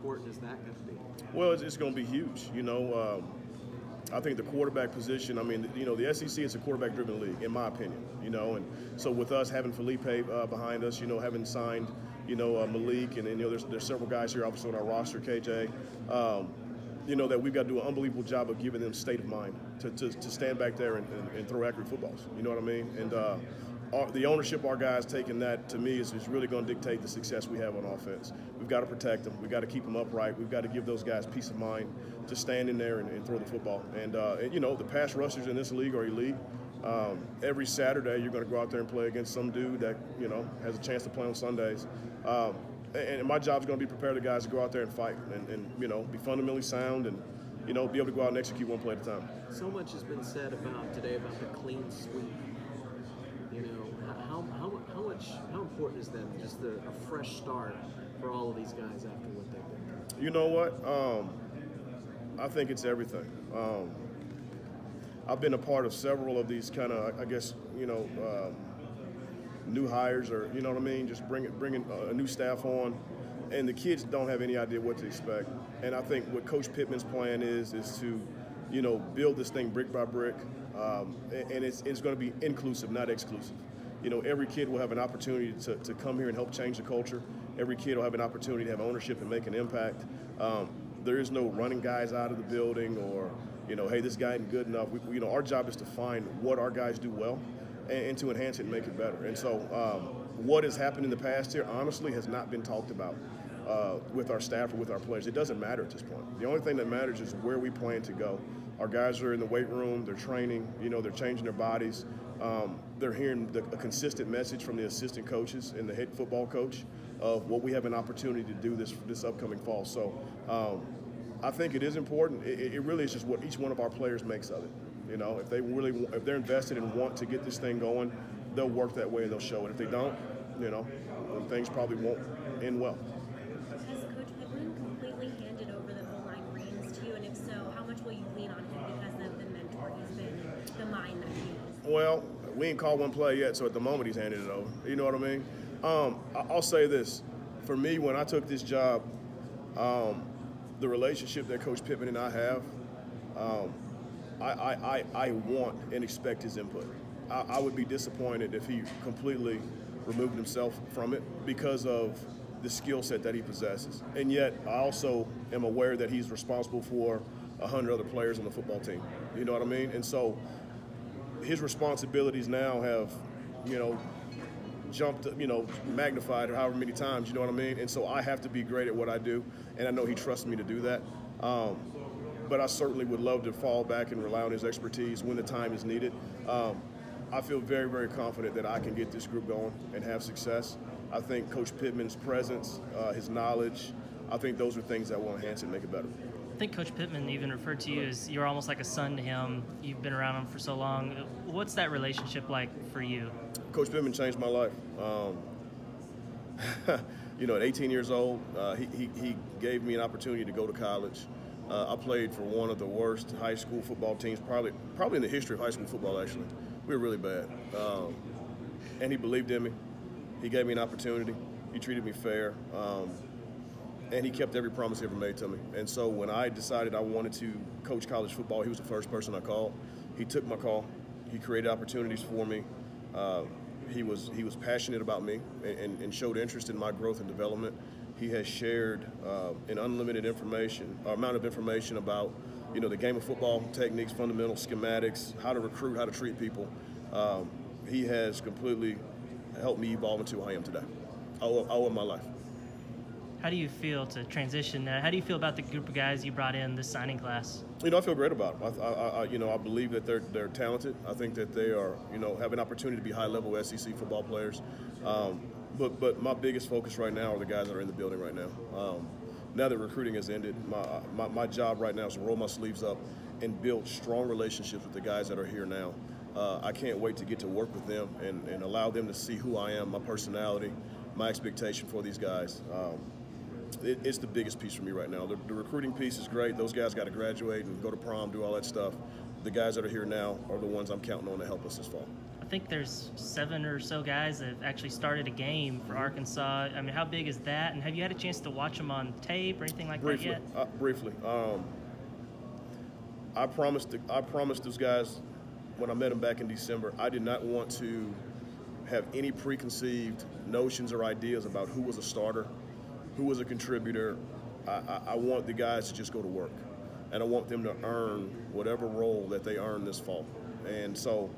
important is that going to be? Well, it's going to be huge. You know, I think the quarterback position, I mean, you know, the SEC is a quarterback-driven league, in my opinion, you know. And so with us having Felipe behind us, you know, having signed, you know, Malik, and you know, there's several guys here obviously on our roster, KJ, you know, that we've got to do an unbelievable job of giving them state of mind to stand back there and throw accurate footballs. You know what I mean? And the ownership our guys taking that, to me, is really going to dictate the success we have on offense. We've got to protect them. We've got to keep them upright. We've got to give those guys peace of mind to stand in there and throw the football. And you know, the pass rushers in this league are elite. Every Saturday, you're going to go out there and play against some dude that, you know, has a chance to play on Sundays. And my job is going to be prepare the guys to go out there and fight and you know, be fundamentally sound and, you know, be able to go out and execute one play at a time. So much has been said today about the clean sweep. You know, how important is that? Just a fresh start for all of these guys after what they've been through. You know what? I think it's everything. I've been a part of several of these kind of, I guess, you know, new hires, or you know what I mean, just bringing a new staff on, and the kids don't have any idea what to expect. And I think what Coach Pittman's plan is to, you know, build this thing brick by brick, and it's going to be inclusive, not exclusive. You know, every kid will have an opportunity to come here and help change the culture. Every kid will have an opportunity to have ownership and make an impact. There is no running guys out of the building, or, you know, hey, this guy isn't good enough. You know, our job is to find what our guys do well and to enhance it and make it better. And so what has happened in the past here, honestly, has not been talked about with our staff or with our players. It doesn't matter at this point. The only thing that matters is where we plan to go. Our guys are in the weight room, they're training, you know, they're changing their bodies. They're hearing a consistent message from the assistant coaches and the head football coach of what we have an opportunity to do this upcoming fall. So I think it is important. It really is just what each one of our players makes of it. You know, if they're invested and want to get this thing going, they'll work that way and they'll show it. If they don't, you know, then things probably won't end well. Has Coach Pittman completely handed over the O-line reins to you? And if so, how much will you lean on him because of the mentor he's been and the mind that he is? Well, we ain't called one play yet, so at the moment he's handed it over. You know what I mean? I'll say this. For me, when I took this job, the relationship that Coach Pittman and I have, I want and expect his input. I would be disappointed if he completely removed himself from it because of the skill set that he possesses. And yet, I also am aware that he's responsible for 100 other players on the football team. You know what I mean? And so his responsibilities now have, you know, jumped, you know, magnified or however many times, you know what I mean? And so I have to be great at what I do, and I know he trusts me to do that. But I certainly would love to fall back and rely on his expertise when the time is needed. I feel very, very confident that I can get this group going and have success. I think Coach Pittman's presence, his knowledge, I think those are things that will enhance it and make it better. I think Coach Pittman even referred to you as you're almost like a son to him. You've been around him for so long. What's that relationship like for you? Coach Pittman changed my life. You know, at 18 years old, he gave me an opportunity to go to college. I played for one of the worst high school football teams, probably in the history of high school football, actually. We were really bad. And he believed in me. He gave me an opportunity. He treated me fair. And he kept every promise he ever made to me. And so when I decided I wanted to coach college football, he was the first person I called. He took my call. He created opportunities for me. He was passionate about me and showed interest in my growth and development. He has shared an unlimited amount of information about, you know, the game of football, techniques, fundamentals, schematics, how to recruit, how to treat people. He has completely helped me evolve into who I am today. I owe him my life. How do you feel to transition that? How do you feel about the group of guys you brought in this signing class? You know, I feel great about them. You know, I believe that they're talented. I think that they are, you know, have an opportunity to be high-level SEC football players. But my biggest focus right now are the guys that are in the building right now. Now that recruiting has ended, my job right now is to roll my sleeves up and build strong relationships with the guys that are here now. I can't wait to get to work with them and allow them to see who I am, my personality, my expectation for these guys. It's the biggest piece for me right now. The recruiting piece is great. Those guys got to graduate and go to prom, do all that stuff. The guys that are here now are the ones I'm counting on to help us this fall. think there's 7 or so guys that have actually started a game for Arkansas. I mean, how big is that? And have you had a chance to watch them on tape or anything like that yet? Briefly. I promised those guys when I met them back in December, I did not want to have any preconceived notions or ideas about who was a starter, who was a contributor. I want the guys to just go to work, and I want them to earn whatever role that they earn this fall. And so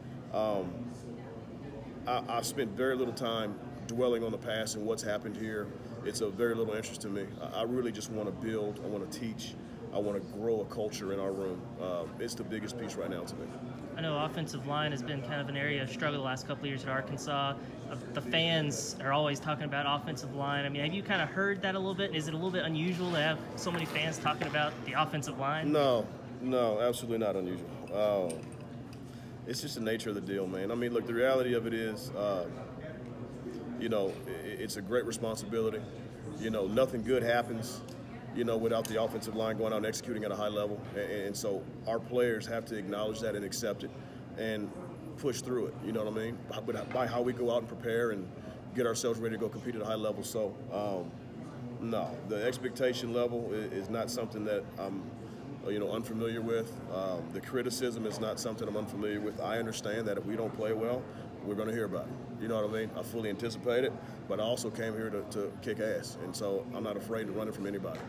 I spent very little time dwelling on the past and what's happened here. It's of very little interest to me. I really just want to build, I want to teach, I want to grow a culture in our room. It's the biggest piece right now to me. I know offensive line has been kind of an area of struggle the last couple of years at Arkansas. The fans are always talking about offensive line. I mean, have you kind of heard that a little bit? Is it a little bit unusual to have so many fans talking about the offensive line? No, absolutely not unusual. It's just the nature of the deal, man. I mean, look, the reality of it is, it's a great responsibility. Nothing good happens, without the offensive line going out and executing at a high level. And so our players have to acknowledge that and accept it and push through it, you know what I mean? By how we go out and prepare and get ourselves ready to go compete at a high level. So, no, the expectation level is not something that I'm unfamiliar with. The criticism is not something I'm unfamiliar with. I understand that if we don't play well, we're going to hear about it. You know what I mean? I fully anticipate it, but I also came here to kick ass, and so I'm not afraid to run it from anybody.